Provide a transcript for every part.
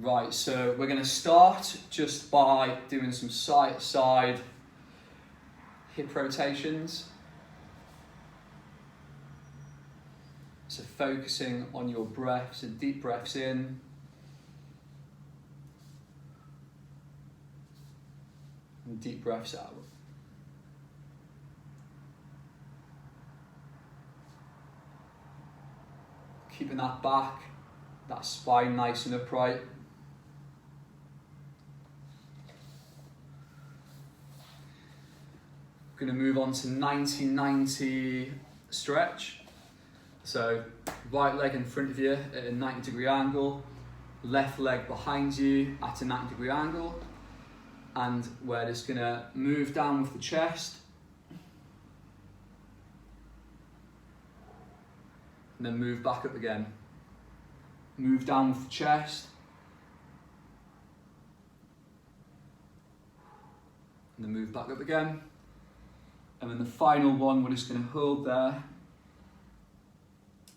Right, so we're going to start just by doing some side-to-side hip rotations. So focusing on your breaths, so deep breaths in. And deep breaths out. Keeping that back, that spine nice and upright. Going to move on to 90-90 stretch. So right leg in front of you at a 90-degree angle, left leg behind you at a 90-degree angle, and we're just going to move down with the chest, and then move back up again. Move down with the chest, and then move back up again. And then the final one, we're just going to hold there.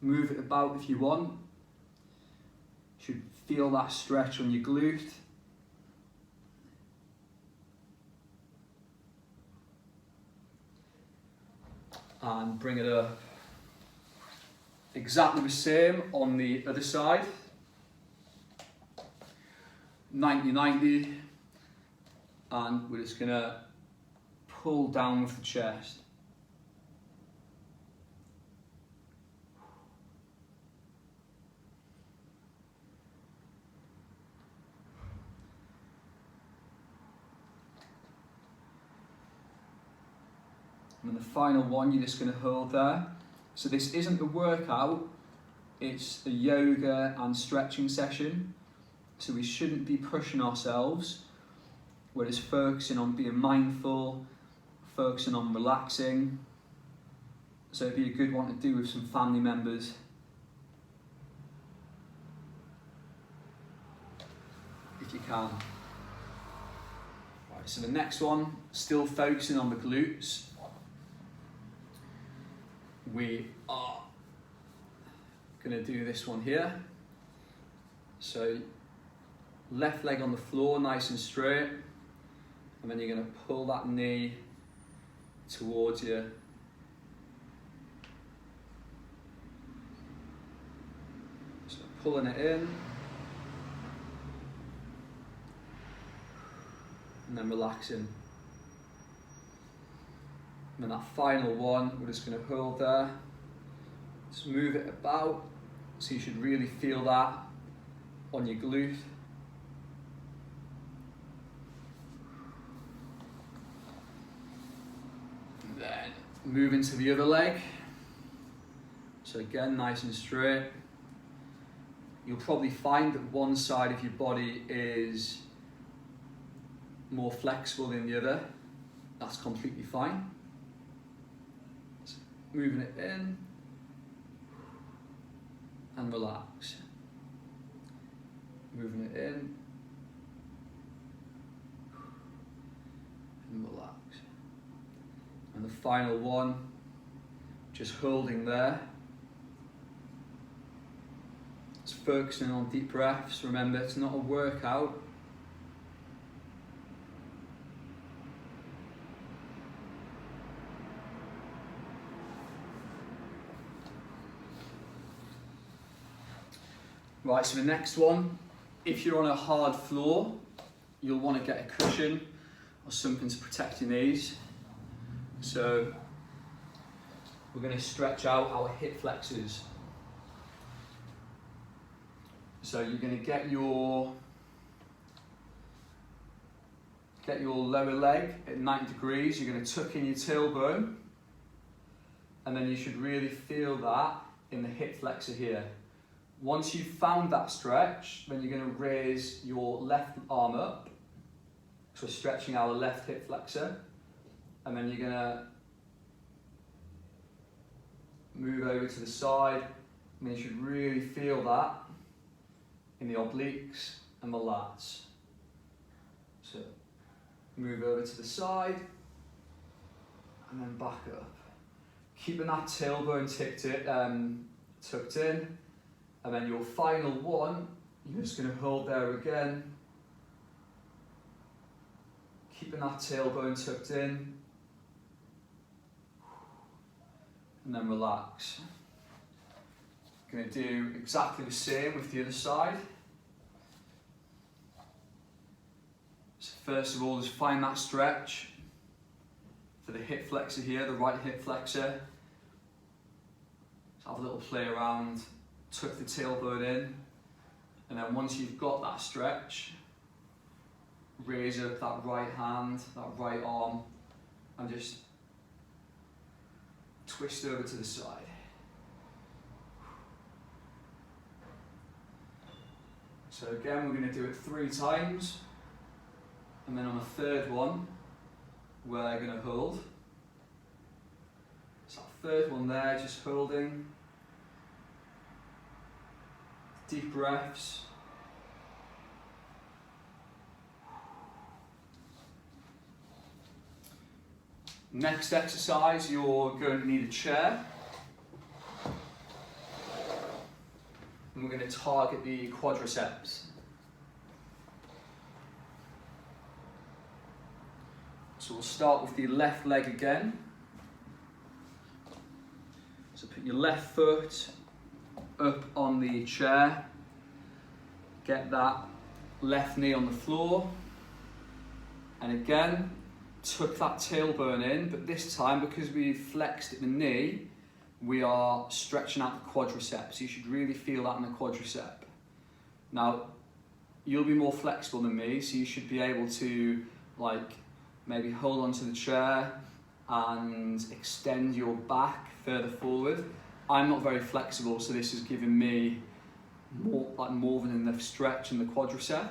Move it about if you want. You should feel that stretch on your glute. And bring it up. Exactly the same on the other side. 90-90. And we're just going to pull down with the chest. And then the final one, you're just going to hold there. So this isn't a workout, it's a yoga and stretching session. So we shouldn't be pushing ourselves. We're just focusing on being mindful, focusing on relaxing. So it'd be a good one to do with some family members. If you can. Right, so the next one, still focusing on the glutes. We are going to do this one here. So left leg on the floor, nice and straight. And then you're going to pull that knee towards you. So pulling it in. And then relaxing. And then that final one, we're just going to hold there. Just move it about, so you should really feel that on your glute. And then move into the other leg. So again, nice and straight. You'll probably find that one side of your body is more flexible than the other. That's completely fine. Moving it in and relax. Moving it in and relax. And the final one, just holding there. It's focusing on deep breaths. Remember, it's not a workout. Right, so the next one, if you're on a hard floor, you'll want to get a cushion or something to protect your knees. So we're going to stretch out our hip flexors. So you're going to get your lower leg at 90 degrees, you're going to tuck in your tailbone, and then you should really feel that in the hip flexor here. Once you've found that stretch, then you're going to raise your left arm up. So we're stretching our left hip flexor. And then you're going to move over to the side. And then you should really feel that in the obliques and the lats. So move over to the side. And then back up. Keeping that tailbone tucked in. And then your final one You're just going to hold there again, keeping that tailbone tucked in, and then relax. Going to do exactly the same with the other side. So first of all, just find that stretch for the hip flexor here, the right hip flexor. Just have a little play around, tuck the tailbone in, and then once you've got that stretch, raise up that right hand, that right arm, and just twist over to the side. So again, we're going to do it 3 times, and then on the third one, we're going to hold. So that third one there, just holding. Deep breaths. Next exercise, you're going to need a chair. And we're going to target the quadriceps. So we'll start with the left leg again. So put your left foot up on the chair. Get that left knee on the floor. And again, tuck that tailbone in, but this time, because we've flexed at the knee, we are stretching out the quadriceps. You should really feel that in the quadricep. Now, you'll be more flexible than me, so you should be able to maybe hold onto the chair and extend your back further forward. I'm not very flexible, so this is giving me more than enough stretch in the quadricep.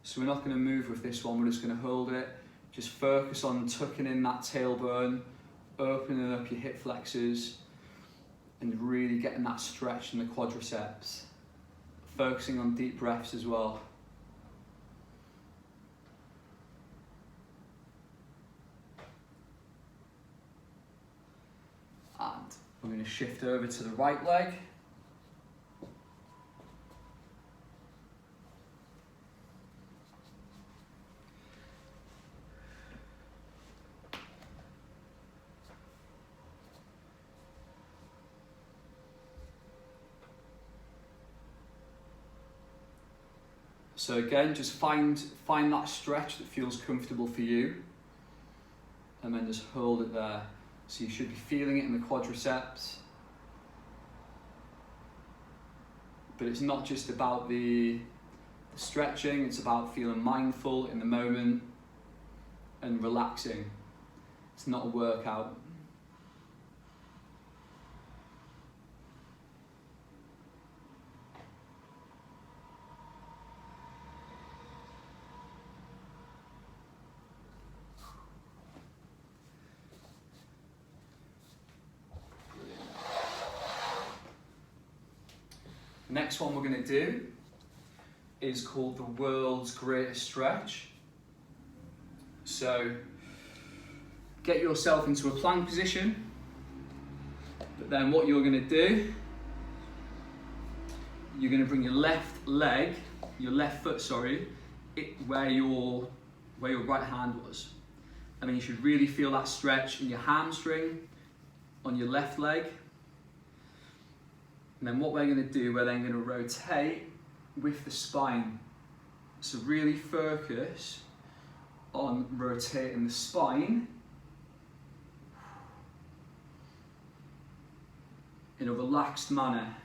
So we're not going to move with this one, we're just going to hold it. Just focus on tucking in that tailbone, opening up your hip flexors, and really getting that stretch in the quadriceps. Focusing on deep breaths as well. And we're going to shift over to the right leg. So again, just find that stretch that feels comfortable for you, and then just hold it there. So you should be feeling it in the quadriceps. But it's not just about the stretching, it's about feeling mindful in the moment and relaxing. It's not a workout. Next one we're going to do is called the world's greatest stretch. So get yourself into a plank position, but then what you're going to do, you're going to bring your left foot, where your right hand was. I mean, you should really feel that stretch in your hamstring on your left leg. And then what we're going to do, we're then going to rotate with the spine. So really focus on rotating the spine in a relaxed manner.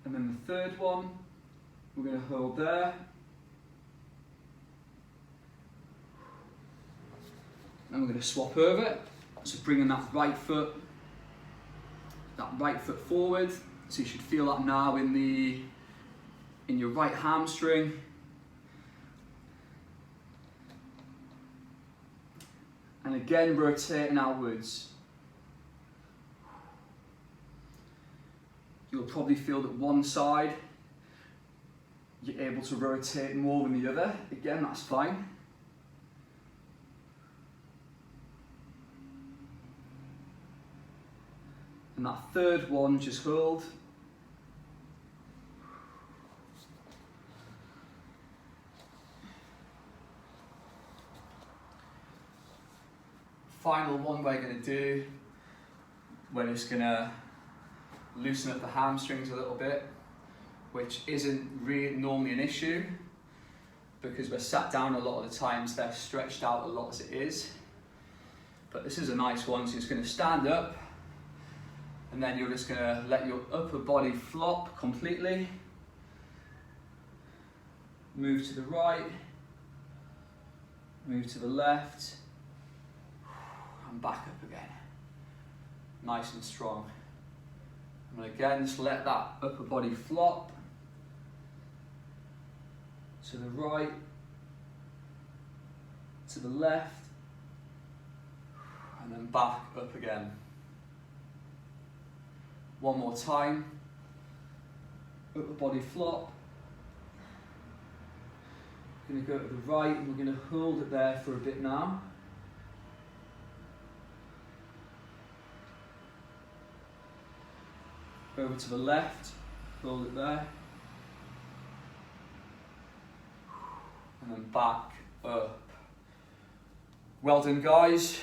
And then the third one, we're going to hold there. And we're going to swap over. So bringing that right foot forward. So you should feel that now in your right hamstring. And again, rotating outwards. You'll probably feel that one side, you're able to rotate more than the other. Again, that's fine. And that third one, just hold. final one we're going to do, we're just going to loosen up the hamstrings a little bit, which isn't really normally an issue because we're sat down a lot of the times, they're stretched out a lot as it is. But this is a nice one, so you're just going to stand up and then you're just going to let your upper body flop completely. Move to the right, move to the left, and back up again. Nice and strong. And again, just let that upper body flop to the right, to the left, and then back up again. One more time. Upper body flop. We're going to go to the right and we're going to hold it there for a bit now. Over to the left, hold it there. And then back up. Well done, guys.